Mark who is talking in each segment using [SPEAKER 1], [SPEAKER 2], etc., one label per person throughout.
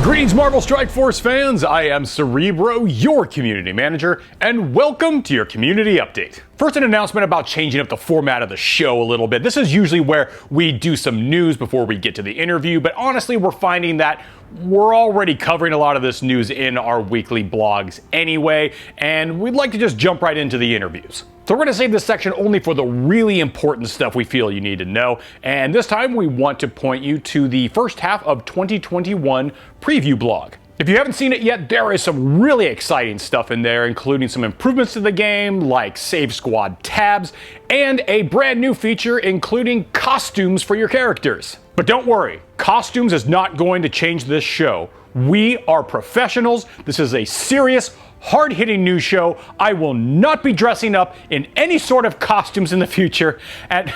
[SPEAKER 1] Greetings, Marvel Strike Force fans. I am Cerebro, your community manager, and welcome to your community update. First, an announcement about changing up the format of the show a little bit. This is usually where we do some news before we get to the interview, but honestly, we're finding that we're already covering a lot of this news in our weekly blogs anyway, and we'd like to just jump right into the interviews. So we're going to save this section only for the really important stuff we feel you need to know, and this time we want to point you to the first half of 2021 preview blog. If you haven't seen it yet, there is some really exciting stuff in there, including some improvements to the game, like Save Squad tabs, and a brand new feature including costumes for your characters. But don't worry, costumes is not going to change this show. We are professionals. This is a serious, hard-hitting news show. I will not be dressing up in any sort of costumes in the future. And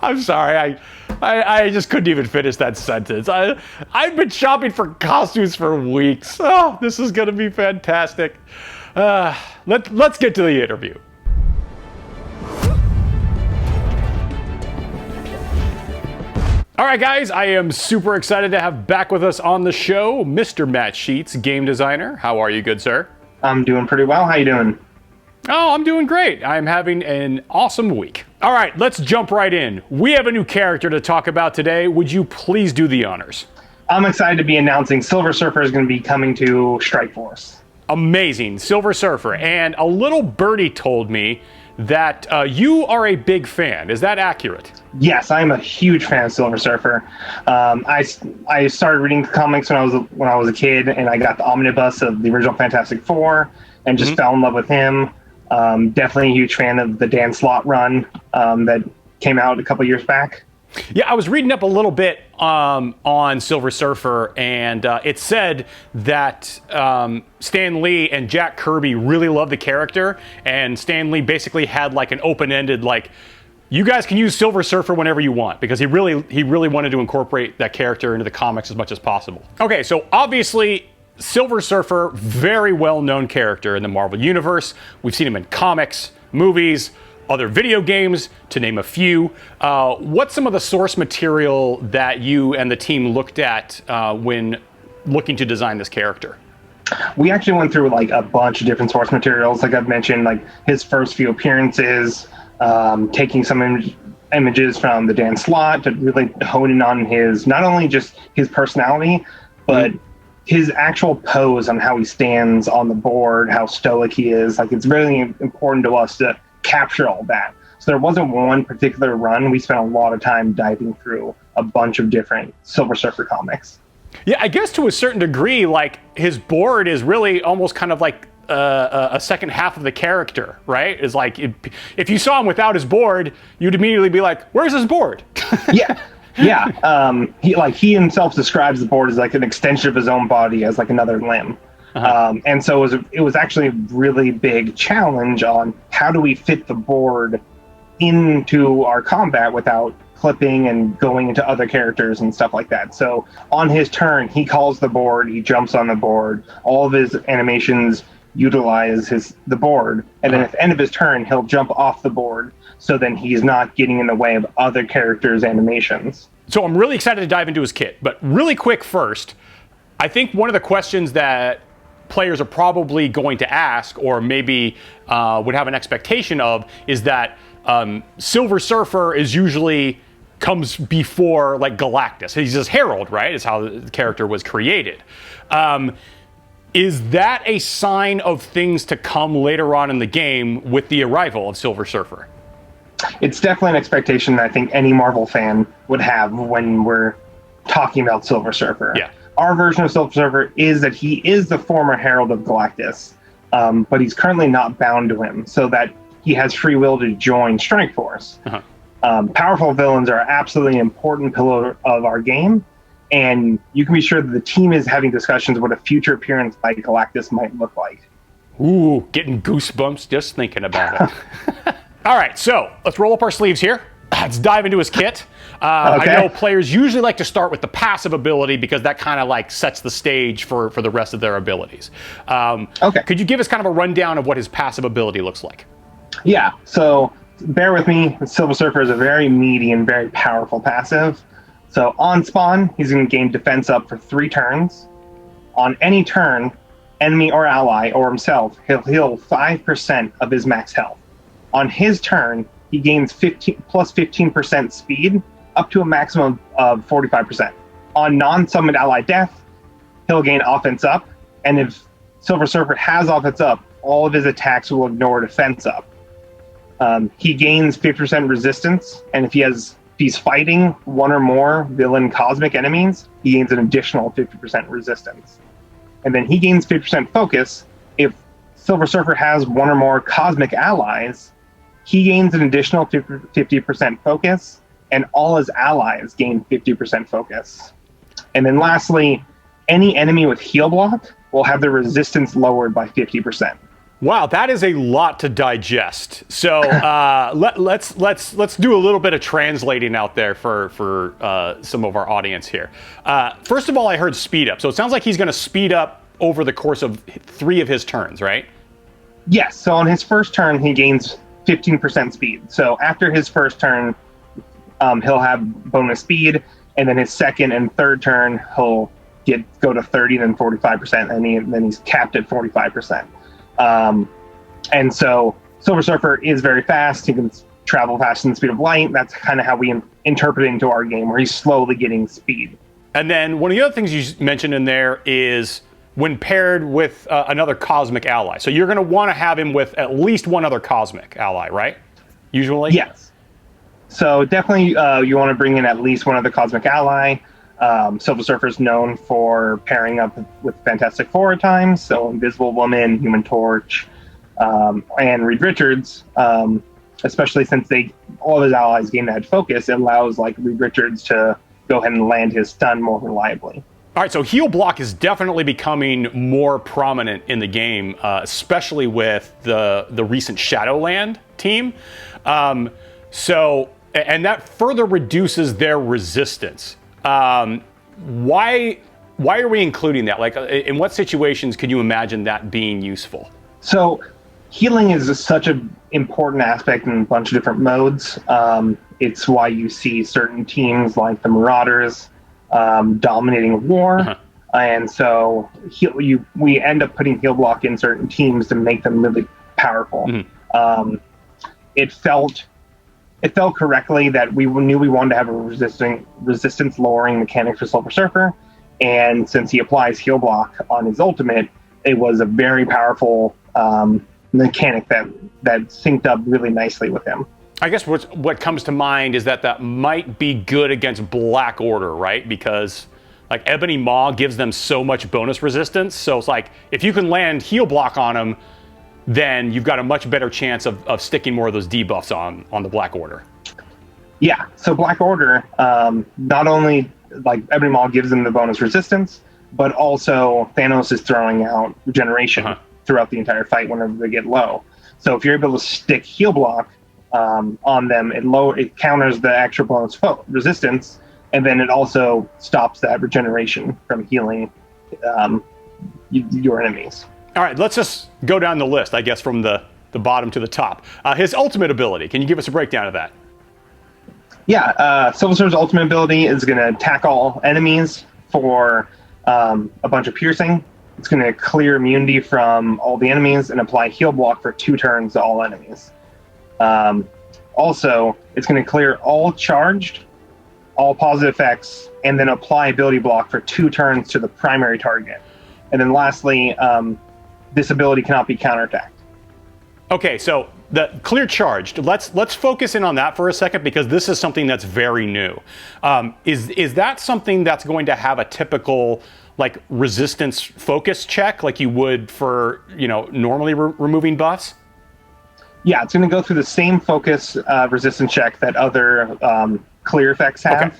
[SPEAKER 1] I'm sorry, I just couldn't even finish that sentence. I've been shopping for costumes for weeks. Oh, this is gonna be fantastic. Let's get to the interview. All right, guys, I am super excited to have back with us on the show Mr. Matt Sheets, game designer. How are you, good sir?
[SPEAKER 2] I'm doing pretty well. How you doing?
[SPEAKER 1] Oh, I'm doing great. I'm having an awesome week. All right, let's jump right in. We have a new character to talk about today. Would you please do the honors?
[SPEAKER 2] I'm excited to be announcing Silver Surfer is going to be coming to Strike Force.
[SPEAKER 1] Amazing, Silver Surfer. And a little birdie told me that you are a big fan. Is that accurate?
[SPEAKER 2] Yes, I'm a huge fan of Silver Surfer. I started reading the comics when I was a kid, and I got the omnibus of the original Fantastic Four, and just fell in love with him. Definitely a huge fan of the Dan Slott run that came out a couple years back.
[SPEAKER 1] Yeah, I was reading up a little bit on Silver Surfer, and it said that Stan Lee and Jack Kirby really loved the character, and Stan Lee basically had like an open-ended, like, you guys can use Silver Surfer whenever you want, because he really wanted to incorporate that character into the comics as much as possible. Okay, so obviously Silver Surfer, very well-known character in the Marvel Universe. We've seen him in comics, movies, other video games, to name a few. What's some of the source material that you and the team looked at when looking to design this character?
[SPEAKER 2] We actually went through like a bunch of different source materials. Like I've mentioned, like his first few appearances, taking some images from the Dan Slott to really hone in on his, not only just his personality, but his actual pose on how he stands on the board, how stoic he is. Like, it's really important to us to capture all that. So there wasn't one particular run. We spent a lot of time diving through a bunch of different Silver Surfer comics.
[SPEAKER 1] Yeah, I guess to a certain degree, like, his board is really almost kind of like a second half of the character, right? Is like, if you saw him without his board, you'd immediately be like, where's his board?
[SPEAKER 2] Yeah. Yeah, he himself describes the board as like an extension of his own body, as like another limb. And so it was actually a really big challenge on how do we fit the board into our combat without clipping and going into other characters and stuff like that. So on his turn, he calls the board, he jumps on the board, all of his animations utilize the board, and then at the end of his turn, he'll jump off the board. So then he's not getting in the way of other characters' animations.
[SPEAKER 1] So I'm really excited to dive into his kit, but really quick first, I think one of the questions that players are probably going to ask, or maybe would have an expectation of, is that Silver Surfer is usually comes before like Galactus. He's his herald, right? Is how the character was created. Is that a sign of things to come later on in the game with the arrival of Silver Surfer?
[SPEAKER 2] It's definitely an expectation that I think any Marvel fan would have when we're talking about Silver Surfer.
[SPEAKER 1] Yeah.
[SPEAKER 2] Our version of Silver Surfer is that he is the former Herald of Galactus, but he's currently not bound to him, so that he has free will to join Strike Force. Powerful villains are absolutely an important pillar of our game, and you can be sure that the team is having discussions what a future appearance by Galactus might look like.
[SPEAKER 1] Ooh, getting goosebumps just thinking about it. All right, so let's roll up our sleeves here. Let's dive into his kit. Okay. I know players usually like to start with the passive ability because that kind of like sets the stage for the rest of their abilities. Okay. Could you give us kind of a rundown of what his passive ability looks like?
[SPEAKER 2] Yeah, so bear with me. Silver Surfer is a very meaty and very powerful passive. So on spawn, he's going to gain defense up for 3 turns. On any turn, enemy or ally or himself, he'll heal 5% of his max health. On his turn, he gains 15% speed up to a maximum of 45%. On non-summoned ally death, he'll gain offense up, and if Silver Surfer has offense up, all of his attacks will ignore defense up. He gains 50% resistance, and if he's fighting one or more villain cosmic enemies, he gains an additional 50% resistance. And then he gains 50% focus. If Silver Surfer has one or more cosmic allies, he gains an additional 50% focus, and all his allies gain 50% focus. And then lastly, any enemy with heal block will have their resistance lowered by 50%.
[SPEAKER 1] Wow, that is a lot to digest. So let's do a little bit of translating out there for some of our audience here. First of all, I heard speed up. So it sounds like he's going to speed up over the course of 3 of his turns, right?
[SPEAKER 2] Yes. So on his first turn, he gains 15% speed. So after his first turn, he'll have bonus speed, and then his second and third turn, he'll go to 30, then 45%, and then he's capped at 45%. And so Silver Surfer is very fast. He can travel faster than the speed of light. That's kind of how we interpret it into our game, where he's slowly getting speed.
[SPEAKER 1] And then one of the other things you mentioned in there is when paired with another cosmic ally. So you're going to want to have him with at least one other cosmic ally, right? Usually?
[SPEAKER 2] Yes. So definitely you want to bring in at least one other cosmic ally. Silver Surfer is known for pairing up with Fantastic Four at times, so Invisible Woman, Human Torch, and Reed Richards, especially since all of his allies gain that focus, it allows like Reed Richards to go ahead and land his stun more reliably.
[SPEAKER 1] All right, so heal block is definitely becoming more prominent in the game, especially with the recent Shadowland team. And that further reduces their resistance. Why are we including that? Like, in what situations could you imagine that being useful?
[SPEAKER 2] So healing is such an important aspect in a bunch of different modes. It's why you see certain teams like the Marauders dominating war. Uh-huh. And so we end up putting heal block in certain teams to make them really powerful. Mm-hmm. It felt correctly that we knew we wanted to have a resistance lowering mechanic for Silver Surfer, and since he applies heal block on his ultimate, it was a very powerful mechanic that synced up really nicely with him.
[SPEAKER 1] I guess what comes to mind is that might be good against Black Order, right? Because like Ebony Maw gives them so much bonus resistance, so it's like if you can land heal block on them, then you've got a much better chance of sticking more of those debuffs on the Black Order.
[SPEAKER 2] Yeah, so Black Order, not only like Ebony Maw gives them the bonus resistance, but also Thanos is throwing out regeneration throughout the entire fight whenever they get low. So if you're able to stick heal block on them, it counters the extra bonus resistance, and then it also stops that regeneration from healing your enemies.
[SPEAKER 1] All right, let's just go down the list, I guess, from the bottom to the top. His ultimate ability, can you give us a breakdown of that?
[SPEAKER 2] Yeah, Silver Surfer's ultimate ability is going to attack all enemies for a bunch of piercing. It's going to clear immunity from all the enemies and apply heal block for 2 turns to all enemies. Also, it's going to clear all charged, all positive effects, and then apply ability block for 2 turns to the primary target. And then lastly, this ability cannot be counterattacked.
[SPEAKER 1] Okay, so the clear charged. Let's focus in on that for a second, because this is something that's very new. Is that something that's going to have a typical like resistance focus check like you would for normally removing buffs?
[SPEAKER 2] Yeah, it's going to go through the same focus resistance check that other clear effects have.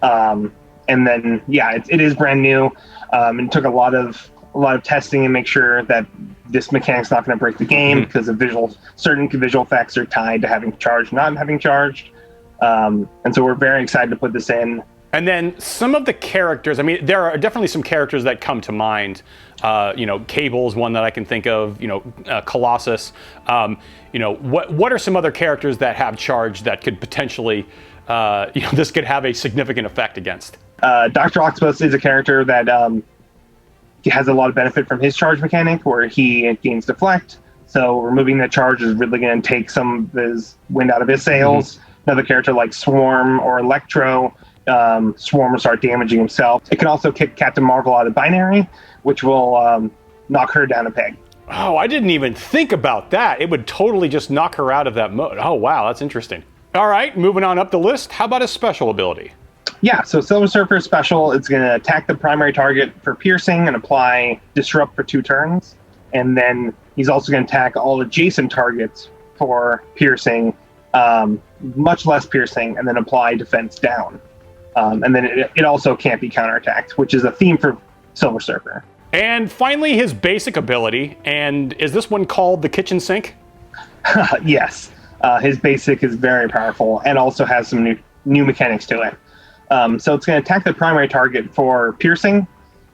[SPEAKER 2] Okay. And then it is brand new. It took a lot of testing and make sure that this mechanic's not going to break the game, because certain visual effects are tied to having charged, not having charged. And so we're very excited to put this in.
[SPEAKER 1] And then some of the characters, I mean, there are definitely some characters that come to mind. Cable's one that I can think of, Colossus. What are some other characters that have charge that could potentially this could have a significant effect against.
[SPEAKER 2] Dr. Octopus is a character that has a lot of benefit from his charge mechanic, where he gains deflect. So removing that charge is really going to take some of his wind out of his sails. Another character like Swarm or Electro, Swarm will start damaging himself. It can also kick Captain Marvel out of binary, which will knock her down a peg.
[SPEAKER 1] Oh, I didn't even think about that. It would totally just knock her out of that mode. Oh, wow, that's interesting. All right, moving on up the list. How about his special ability?
[SPEAKER 2] Yeah, so Silver Surfer special, it's going to attack the primary target for piercing and apply Disrupt for 2 turns. And then he's also going to attack all adjacent targets for piercing, much less piercing, and then apply defense down. And then it also can't be counterattacked, which is a theme for Silver Surfer.
[SPEAKER 1] And finally, his basic ability. And is this one called the kitchen sink?
[SPEAKER 2] Yes. His basic is very powerful and also has some new mechanics to it. So it's going to attack the primary target for piercing,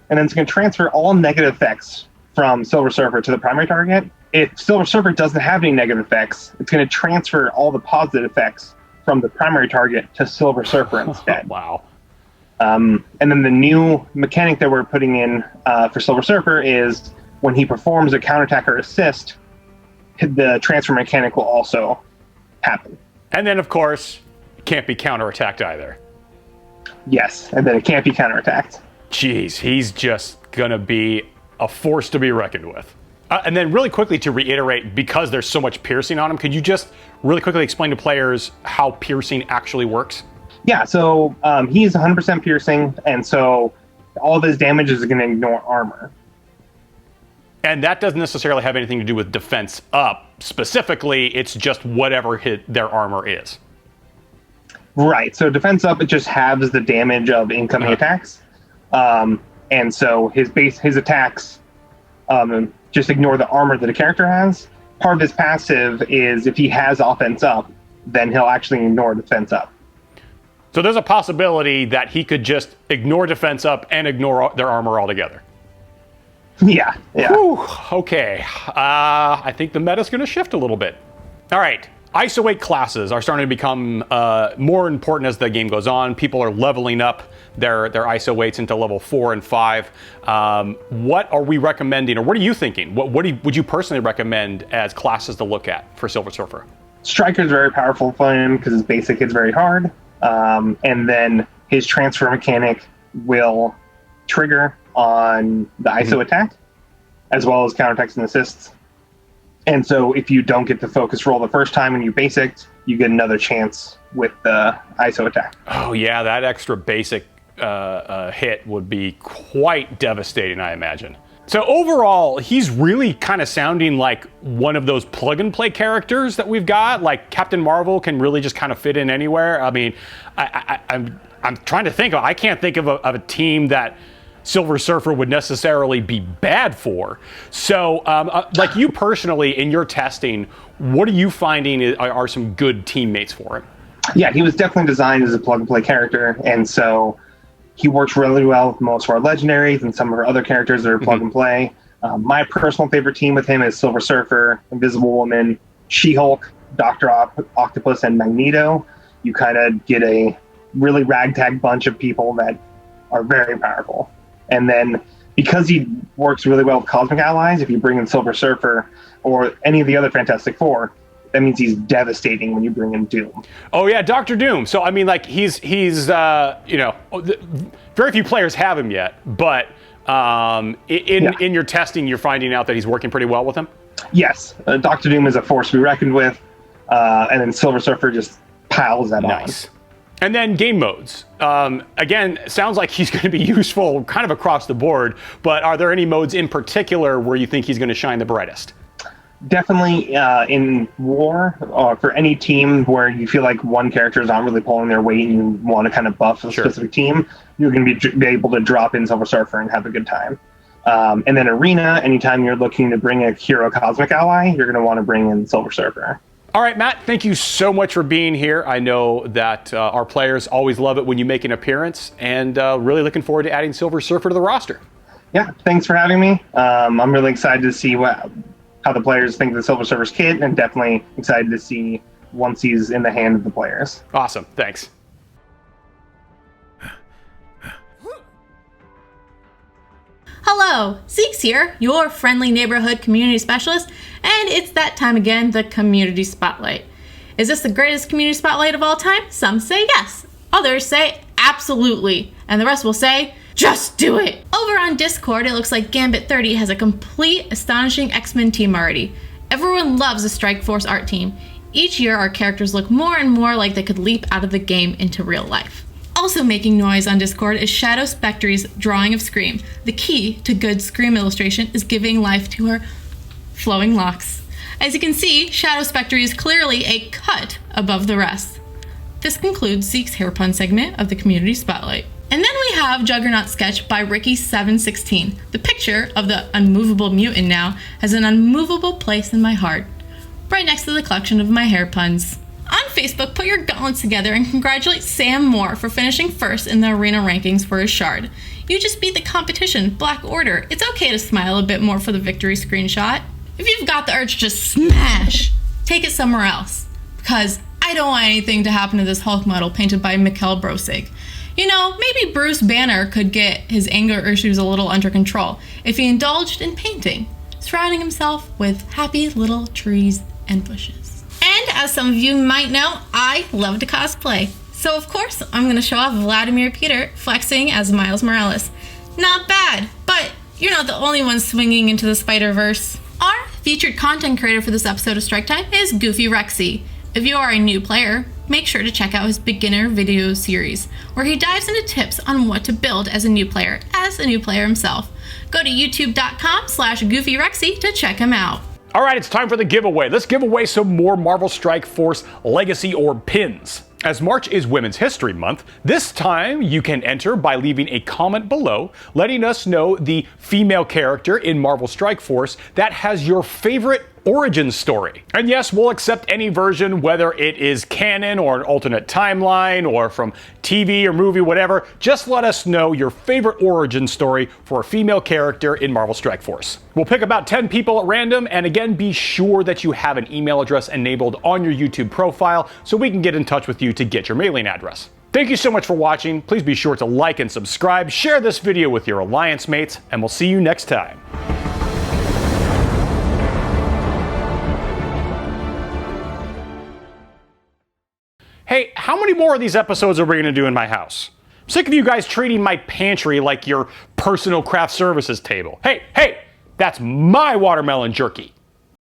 [SPEAKER 2] and then it's going to transfer all negative effects from Silver Surfer to the primary target. If Silver Surfer doesn't have any negative effects, it's going to transfer all the positive effects from the primary target to Silver Surfer instead.
[SPEAKER 1] Wow.
[SPEAKER 2] And then the new mechanic that we're putting in for Silver Surfer is when he performs a counterattack or assist, the transfer mechanic will also happen.
[SPEAKER 1] And then, of course, it can't be counterattacked either.
[SPEAKER 2] Yes, and then it can't be counterattacked.
[SPEAKER 1] Jeez, he's just going to be a force to be reckoned with. And then really quickly to reiterate, because there's so much piercing on him, could you just really quickly explain to players how piercing actually works?
[SPEAKER 2] Yeah, so he's 100% piercing, and so all of his damage is going to ignore armor.
[SPEAKER 1] And that doesn't necessarily have anything to do with defense up. Specifically, it's just whatever their armor is.
[SPEAKER 2] Right, so defense up, it just halves the damage of incoming attacks. And so his attacks just ignore the armor that a character has. Part of his passive is if he has offense up, then he'll actually ignore defense up.
[SPEAKER 1] So there's a possibility that he could just ignore defense up and ignore their armor altogether.
[SPEAKER 2] Yeah.
[SPEAKER 1] Whew, okay, I think the meta's going to shift a little bit. All right. ISO 8 classes are starting to become more important as the game goes on. People are leveling up their ISO 8s into level 4 and 5. What are we recommending, or what are you thinking? What would you personally recommend as classes to look at for Silver Surfer?
[SPEAKER 2] Striker is very powerful for him because his basic is very hard. And then his transfer mechanic will trigger on the ISO attack, as well as counterattacks and assists. And so if you don't get the focus roll the first time and you basic, you get another chance with the ISO attack.
[SPEAKER 1] Oh yeah, that extra basic hit would be quite devastating, I imagine. So overall, he's really kind of sounding like one of those plug-and-play characters that we've got. Like Captain Marvel can really just kind of fit in anywhere. I mean, I'm trying to think. I can't think of a team that Silver Surfer would necessarily be bad for. So, like you personally, in your testing, what are you finding are some good teammates for him?
[SPEAKER 2] Yeah, he was definitely designed as a plug-and-play character, and so he works really well with most of our legendaries and some of our other characters that are plug-and-play. My personal favorite team with him is Silver Surfer, Invisible Woman, She-Hulk, Dr. Octopus, and Magneto. You kind of get a really ragtag bunch of people that are very powerful. And then because he works really well with Cosmic Allies, if you bring in Silver Surfer or any of the other Fantastic Four, that means he's devastating when you bring in Doom.
[SPEAKER 1] Oh yeah, Dr. Doom. So I mean, like he's very few players have him yet, but in your testing, you're finding out that he's working pretty well with him.
[SPEAKER 2] Yes, Dr. Doom is a force to be reckoned with, and then Silver Surfer just piles that on.
[SPEAKER 1] Nice. And then game modes. Again, sounds like he's going to be useful kind of across the board, but are there any modes in particular where you think he's going to shine the brightest?
[SPEAKER 2] Definitely in War, for any team where you feel like one character is not really pulling their weight and you want to kind of buff a specific team, you're going to be able to drop in Silver Surfer and have a good time. And then Arena, anytime you're looking to bring a hero Cosmic Ally, you're going to want to bring in Silver Surfer.
[SPEAKER 1] All right, Matt, thank you so much for being here. I know that our players always love it when you make an appearance, and really looking forward to adding Silver Surfer to the roster.
[SPEAKER 2] Yeah, thanks for having me. I'm really excited to see how the players think of the Silver Surfer's kit, and definitely excited to see once he's in the hand of the players.
[SPEAKER 1] Awesome, thanks.
[SPEAKER 3] Hello, Zeke's here, your friendly neighborhood community specialist, and it's that time again, the Community Spotlight. Is this the greatest community spotlight of all time? Some say yes, others say absolutely, and the rest will say, just do it! Over on Discord, it looks like Gambit 30 has a complete, astonishing X-Men team already. Everyone loves the Strike Force art team. Each year, our characters look more and more like they could leap out of the game into real life. Also making noise on Discord is Shadow Spectre's drawing of Scream. The key to good Scream illustration is giving life to her flowing locks. As you can see, Shadow Spectre is clearly a cut above the rest. This concludes Zeke's hair pun segment of the Community Spotlight. And then we have Juggernaut sketch by Ricky716. The picture of the unmovable mutant now has an unmovable place in my heart, right next to the collection of my hair puns. On Facebook, put your gauntlets together and congratulate Sam Moore for finishing first in the arena rankings for his shard. You just beat the competition, Black Order. It's okay to smile a bit more for the victory screenshot. If you've got the urge to smash, take it somewhere else. Because I don't want anything to happen to this Hulk model painted by Mikkel Brosig. You know, maybe Bruce Banner could get his anger issues a little under control if he indulged in painting, surrounding himself with happy little trees and bushes. And as some of you might know, I love to cosplay. So of course, I'm going to show off Vladimir Peter flexing as Miles Morales. Not bad, but you're not the only one swinging into the Spider-Verse. Our featured content creator for this episode of StrikeTime is Goofy Rexy. If you are a new player, make sure to check out his beginner video series, where he dives into tips on what to build as a new player himself. Go to youtube.com/GoofyRexy to check him out.
[SPEAKER 1] All right, it's time for the giveaway. Let's give away some more Marvel Strike Force Legacy Orb pins. As March is Women's History Month, this time you can enter by leaving a comment below, letting us know the female character in Marvel Strike Force that has your favorite origin story. And yes, we'll accept any version, whether it is canon or an alternate timeline or from TV or movie, whatever. Just let us know your favorite origin story for a female character in Marvel Strike Force. We'll pick about 10 people at random, and again, be sure that you have an email address enabled on your YouTube profile so we can get in touch with you to get your mailing address. Thank you so much for watching. Please be sure to like and subscribe, share this video with your alliance mates, and we'll see you next time. Hey, how many more of these episodes are we going to do in my house? I'm sick of you guys treating my pantry like your personal craft services table. Hey, that's my watermelon jerky.